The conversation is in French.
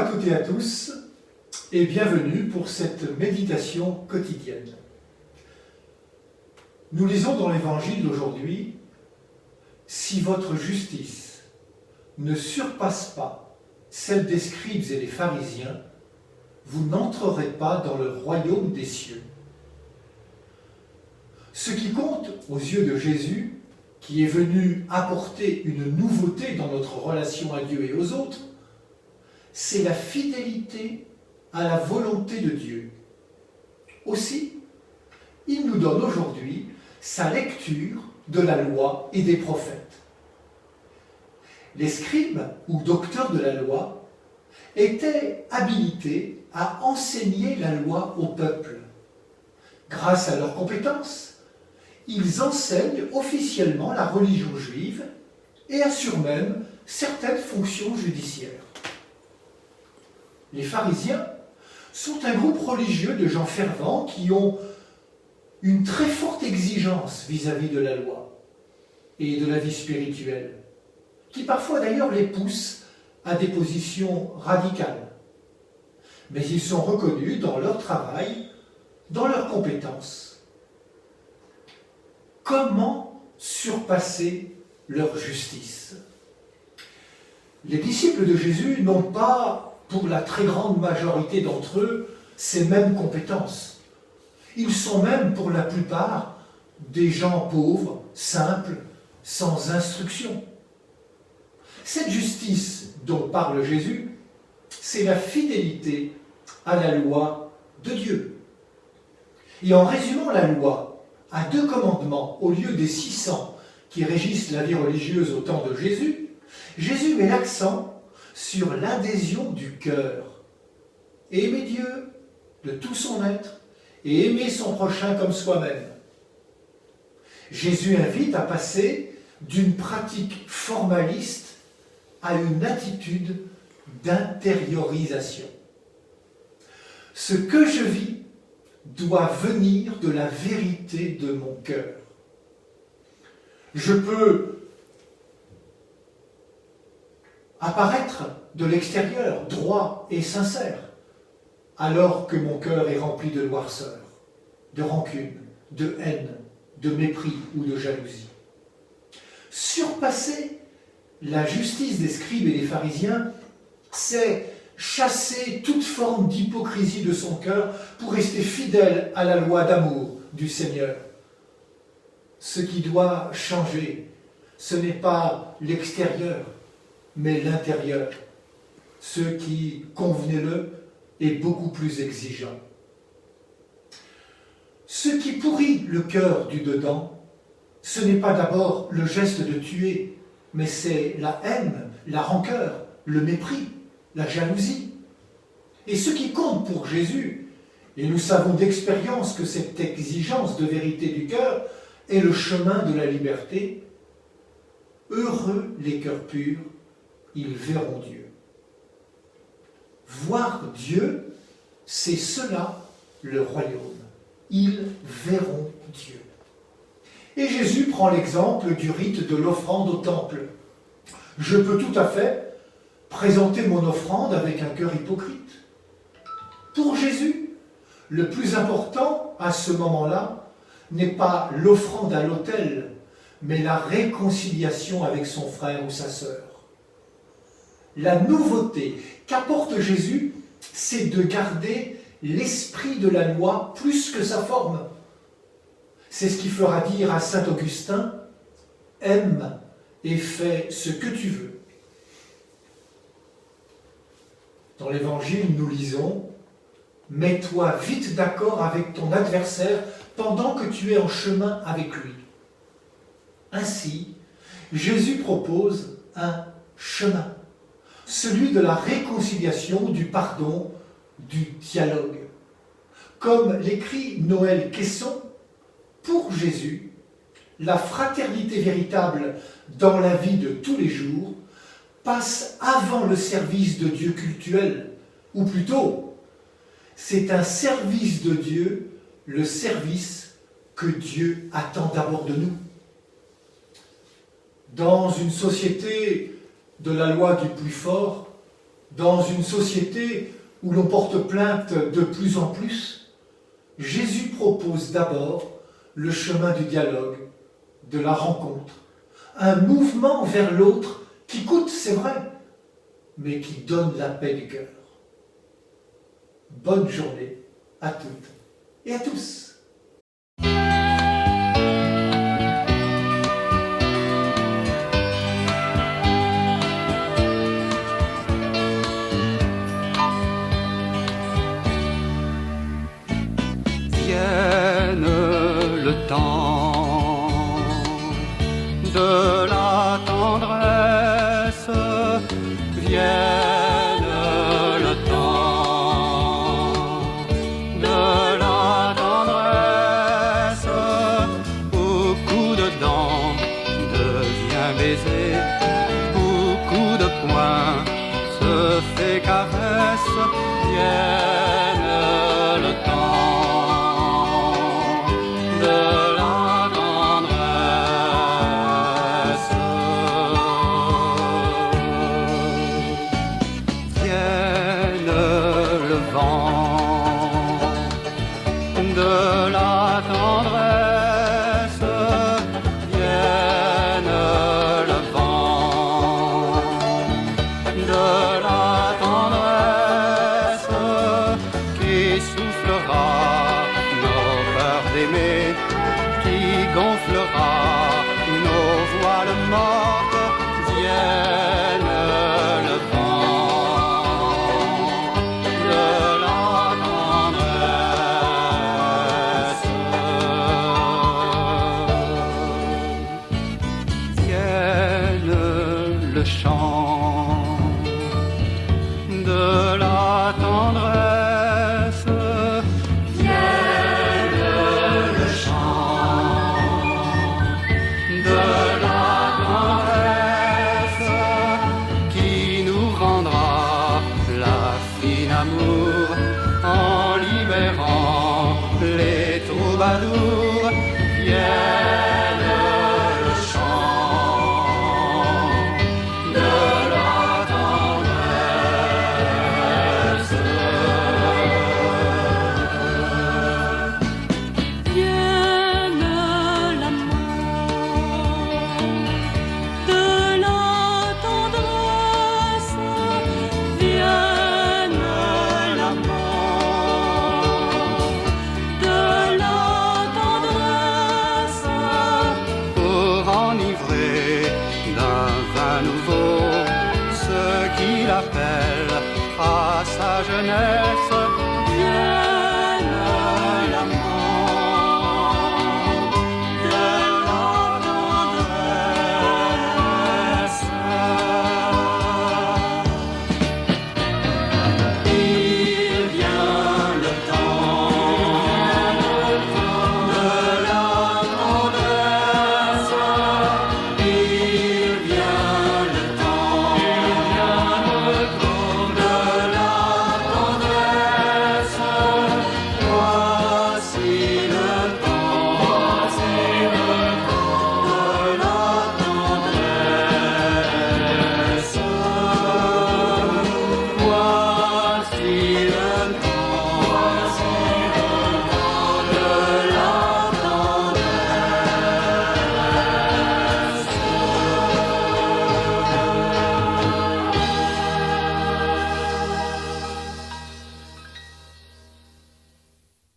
à toutes et à tous et bienvenue pour cette méditation quotidienne. Nous lisons dans l'Évangile d'aujourd'hui « Si votre justice ne surpasse pas celle des scribes et des pharisiens, vous n'entrerez pas dans le royaume des cieux. » Ce qui compte aux yeux de Jésus, qui est venu apporter une nouveauté dans notre relation à Dieu et aux autres, c'est la fidélité à la volonté de Dieu. Aussi, il nous donne aujourd'hui sa lecture de la loi et des prophètes. Les scribes ou docteurs de la loi étaient habilités à enseigner la loi au peuple. Grâce à leurs compétences, ils enseignent officiellement la religion juive et assurent même certaines fonctions judiciaires. Les pharisiens sont un groupe religieux de gens fervents qui ont une très forte exigence vis-à-vis de la loi et de la vie spirituelle, qui parfois d'ailleurs les pousse à des positions radicales. Mais ils sont reconnus dans leur travail, dans leurs compétences. Comment surpasser leur justice? Les disciples de Jésus n'ont pas, pour la très grande majorité d'entre eux, ces mêmes compétences. Ils sont même, pour la plupart, des gens pauvres, simples, sans instruction. Cette justice dont parle Jésus, c'est la fidélité à la loi de Dieu. Et en résumant la loi à 2 commandements au lieu des 600 qui régissent la vie religieuse au temps de Jésus, Jésus met l'accent sur l'adhésion du cœur. Aimer Dieu de tout son être et aimer son prochain comme soi-même. Jésus invite à passer d'une pratique formaliste à une attitude d'intériorisation. Ce que je vis doit venir de la vérité de mon cœur. Je peux apparaître de l'extérieur droit et sincère, alors que mon cœur est rempli de noirceur, de rancune, de haine, de mépris ou de jalousie. Surpasser la justice des scribes et des pharisiens, c'est chasser toute forme d'hypocrisie de son cœur pour rester fidèle à la loi d'amour du Seigneur. Ce qui doit changer, ce n'est pas l'extérieur, mais l'intérieur. Ce qui, convenez-le, est beaucoup plus exigeant. Ce qui pourrit le cœur du dedans, ce n'est pas d'abord le geste de tuer, mais c'est la haine, la rancœur, le mépris, la jalousie. Et ce qui compte pour Jésus, et nous savons d'expérience que cette exigence de vérité du cœur est le chemin de la liberté, heureux les cœurs purs, ils verront Dieu. Voir Dieu, c'est cela le royaume. Ils verront Dieu. Et Jésus prend l'exemple du rite de l'offrande au temple. Je peux tout à fait présenter mon offrande avec un cœur hypocrite. Pour Jésus, le plus important à ce moment-là n'est pas l'offrande à l'autel, mais la réconciliation avec son frère ou sa sœur. La nouveauté qu'apporte Jésus, c'est de garder l'esprit de la loi plus que sa forme. C'est ce qui fera dire à saint Augustin « Aime et fais ce que tu veux ». Dans l'Évangile, nous lisons « Mets-toi vite d'accord avec ton adversaire pendant que tu es en chemin avec lui ». Ainsi, Jésus propose un chemin, celui de la réconciliation, du pardon, du dialogue. Comme l'écrit Noël Quesson, pour Jésus, la fraternité véritable dans la vie de tous les jours passe avant le service de Dieu cultuel, ou plutôt, c'est un service de Dieu, le service que Dieu attend d'abord de nous. Dans une société de la loi du plus fort, Dans une société où l'on porte plainte de plus en plus, Jésus propose d'abord le chemin du dialogue, de la rencontre, un mouvement vers l'autre qui coûte, c'est vrai, mais qui donne la paix du cœur. Bonne journée à toutes et à tous. Vienne le temps de la tendresse, vienne le temps de la tendresse, au coup de dents devient baiser, au coup de poing se fait caresse, vienne le temps de la tendresse. Vienne le vent de la tendresse, vienne le vent de la tendresse qui soufflera nos peurs d'aimer, qui gonflera nos voiles mortes, vienne le vent de la tendresse. Vienne le chant de la tendresse, vienne le chant de la tendresse qui nous rendra la fine amour en libérant les troubadours, vienne